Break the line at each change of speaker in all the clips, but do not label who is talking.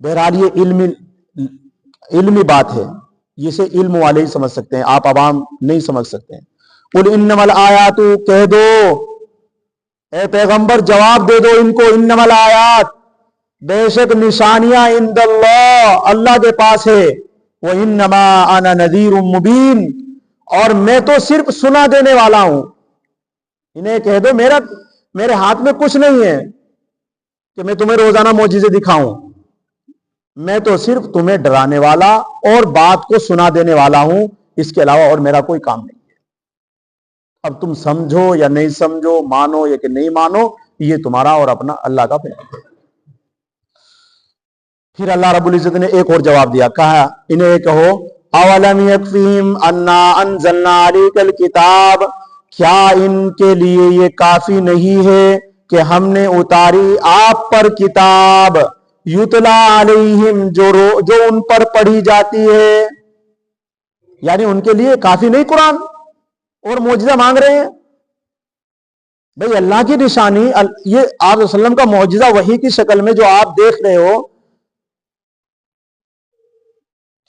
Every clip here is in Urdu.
بہرحال یہ علمی بات ہے، جسے علم والے ہی سمجھ سکتے ہیں، آپ عوام نہیں سمجھ سکتے ہیں۔ قل انما الآیات، کہہ دو اے پیغمبر، جواب دے دو ان کو، انما الآیات، بے شک نشانیاں، عند اللہ، اللہ کے پاس ہے، وَإِنَّمَا أَنَا نَذِيرٌ مُبِينٌ، اور میں تو صرف سنا دینے والا ہوں۔ انہیں کہہ دو میرے ہاتھ میں کچھ نہیں ہے کہ میں تمہیں روزانہ معجزے دکھاؤں، میں تو صرف تمہیں ڈرانے والا اور بات کو سنا دینے والا ہوں، اس کے علاوہ اور میرا کوئی کام نہیں ہے۔ اب تم سمجھو یا نہیں سمجھو، مانو یا کہ نہیں مانو، یہ تمہارا اور اپنا اللہ کا فیصلہ ہے۔ پھر اللہ رب العزت نے ایک اور جواب دیا، کہا انہیں کہو اولم یکفیہم انا انزلنا علیک الکتاب، کیا ان کے لیے یہ کافی نہیں ہے کہ ہم نے اتاری آپ پر کتاب، یتلا علیہم، جو ان پر پڑھی جاتی ہے، یعنی ان کے لیے کافی نہیں قرآن، اور معجزہ مانگ رہے ہیں۔ بھئی اللہ کی نشانی، یہ آپ صلی اللہ علیہ وسلم کا معجزہ وحی کی شکل میں جو آپ دیکھ رہے ہو،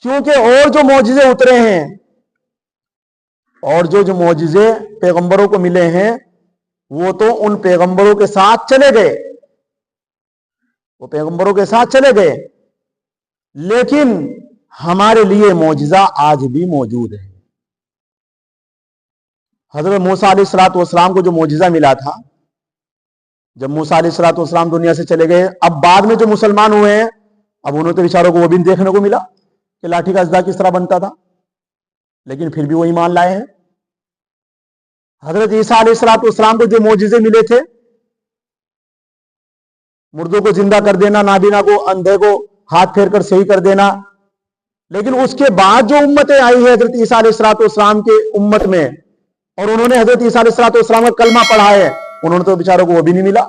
کیونکہ اور جو معجزے اترے ہیں اور جو معجزے پیغمبروں کو ملے ہیں، وہ تو ان پیغمبروں کے ساتھ چلے گئے، وہ پیغمبروں کے ساتھ چلے گئے، لیکن ہمارے لیے معجزہ آج بھی موجود ہے۔ حضرت موسیٰ علیہ السلام کو جو معجزہ ملا تھا، جب موسیٰ علیہ السلام دنیا سے چلے گئے، اب بعد میں جو مسلمان ہوئے ہیں، اب انہوں تو بیچاروں کو وہ بھی دیکھنے کو ملا کہ لاٹھی کا اژدھا کس طرح بنتا تھا، لیکن پھر بھی وہ ایمان لائے ہیں۔ حضرت عیسیٰ علیہ السلام کو جو معجزے ملے تھے، مردوں کو زندہ کر دینا، نابینا کو، اندھے کو ہاتھ پھیر کر صحیح کر دینا، لیکن اس کے بعد جو امتیں آئی ہیں حضرت عیسیٰ علیہ السلام کے امت میں، اور انہوں نے حضرت عیسیٰ علیہ السلام کا کلمہ پڑھا ہے، انہوں نے تو بیچاروں کو وہ بھی نہیں ملا۔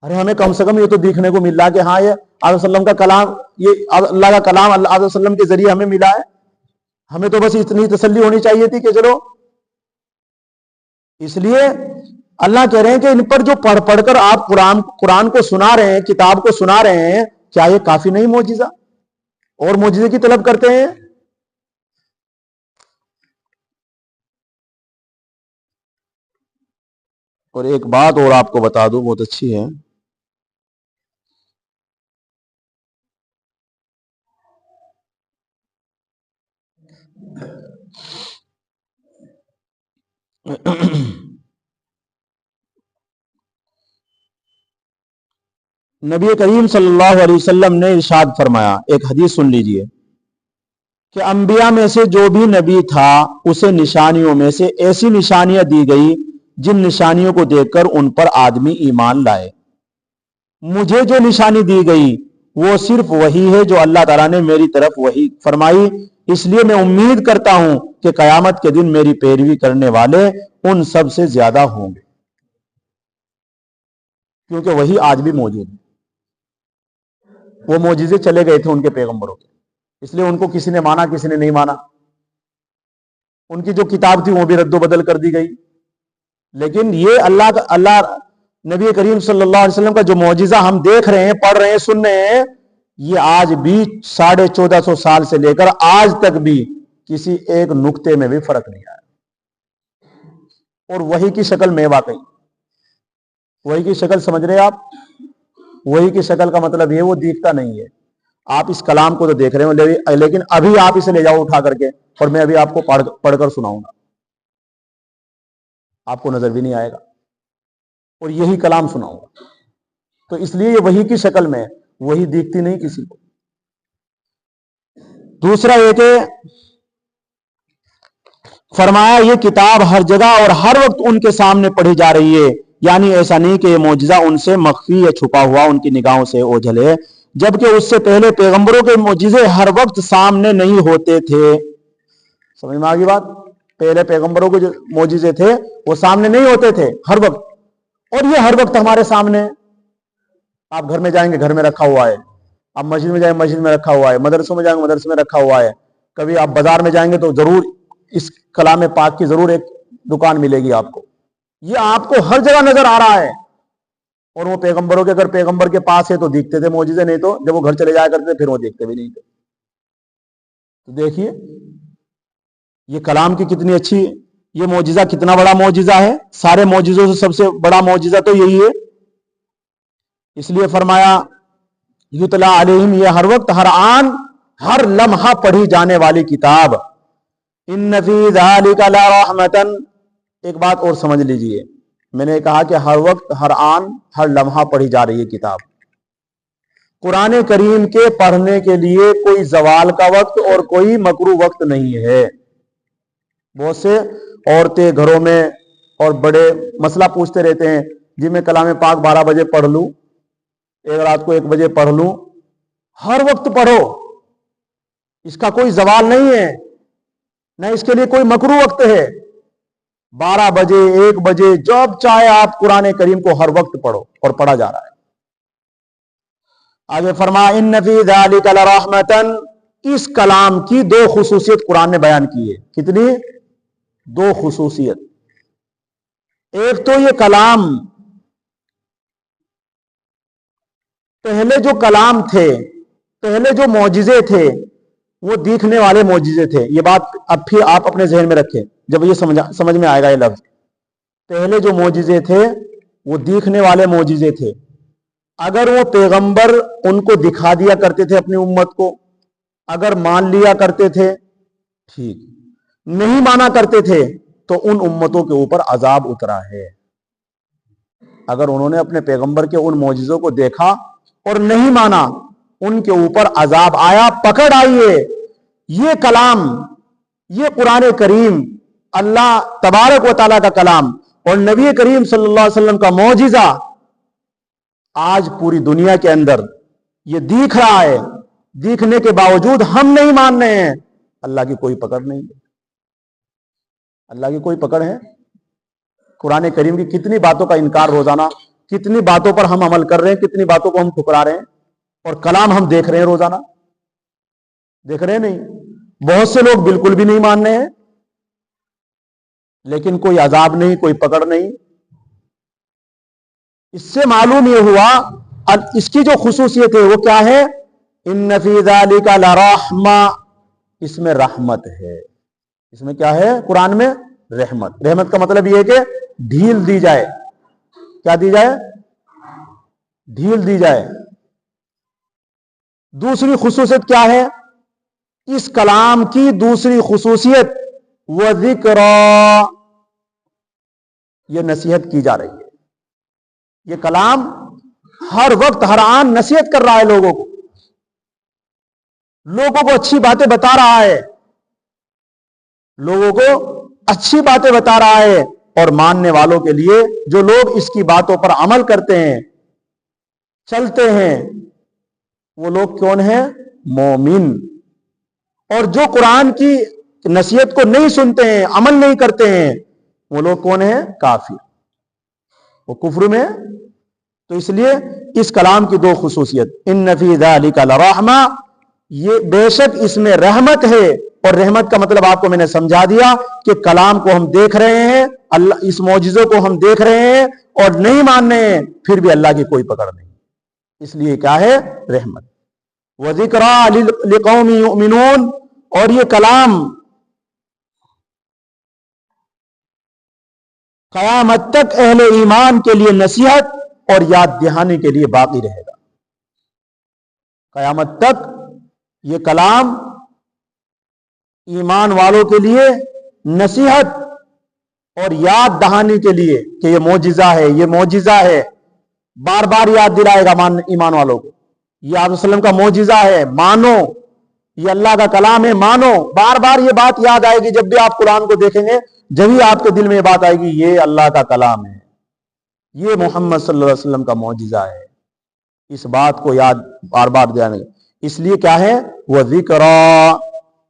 ارے ہمیں کم سے کم یہ تو دیکھنے کو مل رہا کہ ہاں یہ آدم وسلم کا کلام، یہ اللہ کا کلام آدم وسلم کے ذریعے ہمیں ملا ہے، ہمیں تو بس اتنی تسلی ہونی چاہیے تھی کہ چلو۔ اس لیے اللہ کہہ رہے ہیں کہ ان پر جو پڑھ کر آپ قرآن کو سنا رہے ہیں، کتاب کو سنا رہے ہیں، کیا یہ کافی نہیں معجزہ؟ اور معجزے کی طلب کرتے ہیں۔ اور ایک بات اور آپ کو بتا دوں، بہت اچھی ہے، نبی کریم صلی اللہ علیہ وسلم نے ارشاد فرمایا، ایک حدیث سن لیجئے، کہ انبیاء میں سے جو بھی نبی تھا اسے نشانیوں میں سے ایسی نشانیاں دی گئی جن نشانیوں کو دیکھ کر ان پر آدمی ایمان لائے۔ مجھے جو نشانی دی گئی وہ صرف وہی ہے جو اللہ تعالیٰ نے میری طرف وحی فرمائی، اس لیے میں امید کرتا ہوں کہ قیامت کے دن میری پیروی کرنے والے ان سب سے زیادہ ہوں گے، کیونکہ وہی آج بھی موجود ہے۔ وہ معجزے چلے گئے تھے ان کے پیغمبروں کے، اس لیے ان کو کسی نے مانا، کسی نے نہیں مانا۔ ان کی جو کتاب تھی وہ بھی رد و بدل کر دی گئی، لیکن یہ اللہ نبی کریم صلی اللہ علیہ وسلم کا جو معجزہ ہم دیکھ رہے ہیں، پڑھ رہے ہیں، سن رہے ہیں، یہ آج بھی 1450 سال سے لے کر آج تک بھی کسی ایک نقطے میں بھی فرق نہیں آیا، اور وہی کی شکل میں، واقعی وہی کی شکل سمجھ رہے ہیں آپ؟ وہی کی شکل کا مطلب یہ وہ دیکھتا نہیں ہے۔ آپ اس کلام کو تو دیکھ رہے ہو، لیکن ابھی آپ اسے لے جاؤ اٹھا کر کے، اور میں ابھی آپ کو پڑھ کر سناؤں گا، آپ کو نظر بھی نہیں آئے گا، اور یہی کلام سناؤں گا۔ تو اس لیے یہ وہی کی شکل میں، وہی دیکھتی نہیں کسی کو۔ دوسرا یہ کہ فرمایا یہ کتاب ہر جگہ اور ہر وقت ان کے سامنے پڑھی جا رہی ہے، یعنی ایسا نہیں کہ یہ معجزہ ان سے مخفی یا چھپا ہوا ان کی نگاہوں سے اوجھل ہے، جبکہ اس سے پہلے پیغمبروں کے معجزے ہر وقت سامنے نہیں ہوتے تھے۔ سمجھ میں آگئی بات؟ پہلے پیغمبروں کے جو معجزے تھے وہ سامنے نہیں ہوتے تھے ہر وقت، اور یہ ہر وقت ہمارے سامنے۔ آپ گھر میں جائیں گے، گھر میں رکھا ہوا ہے، آپ مسجد میں جائیں، مسجد میں رکھا ہوا ہے، مدرسوں میں جائیں گے، مدرسے میں رکھا ہوا ہے، کبھی آپ بازار میں جائیں گے تو ضرور اس کلام پاک کی ضرور ایک دکان ملے گی آپ کو۔ یہ آپ کو ہر جگہ نظر آ رہا ہے، اور وہ پیغمبروں کے اگر پیغمبر کے پاس ہے تو دیکھتے تھے معجزے، نہیں تو جب وہ گھر چلے جایا کرتے تھے پھر وہ دیکھتے بھی نہیں تھے. تو دیکھیے یہ کلام کی کتنی اچھی، یہ معجزہ کتنا بڑا معجزہ ہے. سارے معجزوں سے سب سے بڑا معجزہ تو یہی ہے. اس لیے فرمایا یتلا علیہم، یہ ہر وقت، ہر آن، ہر لمحہ پڑھی جانے والی کتاب. ان فی ذالک لرحمۃ. ایک بات اور سمجھ لیجئے، میں نے کہا کہ ہر وقت، ہر آن، ہر لمحہ پڑھی جا رہی ہے کتاب. قرآن کریم کے پڑھنے کے لیے کوئی زوال کا وقت اور کوئی مکروہ وقت نہیں ہے. بہت سے عورتیں گھروں میں اور بڑے مسئلہ پوچھتے رہتے ہیں جی میں کلام پاک 12 بجے پڑھ لوں، ایک رات کو 1 بجے پڑھ لوں. ہر وقت پڑھو، اس کا کوئی زوال نہیں ہے، نہ اس کے لیے کوئی مکروہ وقت ہے. 12 بجے 1 بجے جب چاہے آپ قرآن کریم کو ہر وقت پڑھو، اور پڑھا جا رہا ہے. آگے فرمایا ان فی ذالک لرحمۃ. اس کلام کی 2 خصوصیت قرآن نے بیان کی ہے. کتنی؟ 2 خصوصیت. ایک تو یہ کلام، پہلے جو کلام تھے، پہلے جو معجزے تھے وہ دیکھنے والے معجزے تھے. یہ بات اب پھر آپ اپنے ذہن میں رکھیں جب یہ سمجھ میں آئے گا یہ لفظ. پہلے جو معجزے تھے وہ دیکھنے والے معجزے تھے. اگر وہ پیغمبر ان کو دکھا دیا کرتے تھے اپنی امت کو، اگر مان لیا کرتے تھے ٹھیک، نہیں مانا کرتے تھے تو ان امتوں کے اوپر عذاب اترا ہے. اگر انہوں نے اپنے پیغمبر کے ان معجزوں کو دیکھا اور نہیں مانا، ان کے اوپر عذاب آیا، پکڑ آئی ہے. یہ کلام، یہ قرآن کریم اللہ تبارک و تعالیٰ کا کلام اور نبی کریم صلی اللہ علیہ وسلم کا معجزہ آج پوری دنیا کے اندر یہ دیکھ رہا ہے. دیکھنے کے باوجود ہم نہیں مان رہے ہیں. اللہ کی کوئی پکڑ نہیں ہے. اللہ کی کوئی پکڑ ہے؟ قرآن کریم کی کتنی باتوں کا انکار روزانہ، کتنی باتوں پر ہم عمل کر رہے ہیں، کتنی باتوں کو ہم ٹھکرا رہے ہیں، اور کلام ہم دیکھ رہے ہیں روزانہ. دیکھ رہے ہیں نہیں؟ بہت سے لوگ بالکل بھی نہیں مان رہے ہیں، لیکن کوئی عذاب نہیں، کوئی پکڑ نہیں. اس سے معلوم یہ ہوا اس کی جو خصوصیت ہے وہ کیا ہے؟ ان فی ذالک لرحمہ. اس میں رحمت ہے. اس میں کیا ہے؟ قرآن میں رحمت. رحمت کا مطلب یہ ہے کہ ڈھیل دی جائے. کیا دی جائے؟ ڈھیل دی جائے. دوسری خصوصیت کیا ہے اس کلام کی؟ دوسری خصوصیت وذکریٰ، یہ نصیحت کی جا رہی ہے. یہ کلام ہر وقت، ہر آن نصیحت کر رہا ہے لوگوں کو، لوگوں کو اچھی باتیں بتا رہا ہے، لوگوں کو اچھی باتیں بتا رہا ہے. اور ماننے والوں کے لیے، جو لوگ اس کی باتوں پر عمل کرتے ہیں، چلتے ہیں، وہ لوگ کون ہیں؟ مومن. اور جو قرآن کی نصیحت کو نہیں سنتے ہیں، عمل نہیں کرتے ہیں، وہ لوگ کون ہیں؟ کافر، وہ کفر میں. تو اس لیے اس کلام کی 2 خصوصیت، ان فی ذالک لرحمہ، یہ بے شک اس میں رحمت ہے. اور رحمت کا مطلب آپ کو میں نے سمجھا دیا کہ کلام کو ہم دیکھ رہے ہیں، اللہ اس معجزوں کو ہم دیکھ رہے ہیں اور نہیں مان رہے ہیں، پھر بھی اللہ کی کوئی پکڑ نہیں. اس لیے کیا ہے؟ رحمت. وذکریٰ لقوم یؤمنون. اور یہ کلام قیامت تک اہل ایمان کے لیے نصیحت اور یاد دہانی کے لیے باقی رہے گا. قیامت تک یہ کلام ایمان والوں کے لیے نصیحت اور یاد دہانی کے لیے کہ یہ معجزہ ہے، یہ معجزہ ہے. بار بار یاد دلائے گا ایمان والوں کو، یہ آپ وسلم کا معجزہ ہے، مانو. یہ اللہ کا کلام ہے، مانو. بار بار یہ بات یاد آئے گی. جب بھی آپ قرآن کو دیکھیں گے، جبھی آپ کے دل میں یہ بات آئے گی یہ اللہ کا کلام ہے، یہ محمد صلی اللہ علیہ وسلم کا معجزہ ہے. اس بات کو یاد بار بار دلانے. اس لیے کیا ہے؟ وہ ذکریٰ،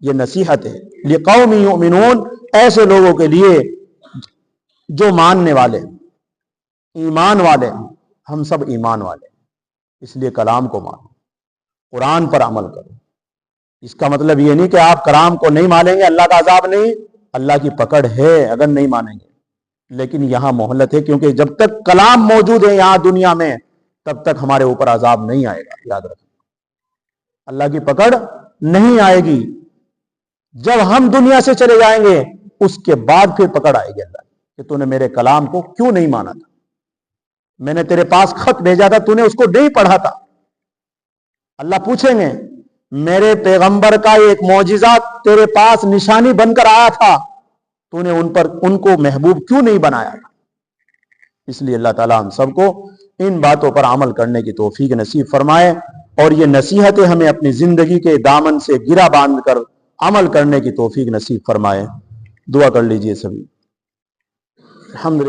یہ نصیحت ہے. لقوم یؤمنون، ایسے لوگوں کے لیے جو ماننے والے، ایمان والے. ہم سب ایمان والے، اس لیے کلام کو مانو، قرآن پر عمل کرو. اس کا مطلب یہ نہیں کہ آپ کلام کو نہیں مانیں گے اللہ کا عذاب نہیں. اللہ کی پکڑ ہے اگر نہیں مانیں گے. لیکن یہاں مہلت ہے، کیونکہ جب تک کلام موجود ہے یہاں دنیا میں تب تک ہمارے اوپر عذاب نہیں آئے گا. یاد رکھیں، اللہ کی پکڑ نہیں آئے گی. جب ہم دنیا سے چلے جائیں گے اس کے بعد پھر پکڑ آئے گی اللہ کہ تو نے میرے کلام کو کیوں نہیں مانا تھا، میں نے تیرے پاس خط بھیجا تھا تو نے اس کو نہیں پڑھا تھا. اللہ پوچھیں گے میرے پیغمبر کا ایک معجزہ تیرے پاس نشانی بن کر آیا تھا، تو نے ان کو محبوب کیوں نہیں بنایا. اس لیے اللہ تعالیٰ ہم سب کو ان باتوں پر عمل کرنے کی توفیق نصیب فرمائے، اور یہ نصیحتیں ہمیں اپنی زندگی کے دامن سے گرہ باندھ کر عمل کرنے کی توفیق نصیب فرمائے. دعا کر لیجئے سبھی. الحمدللہ.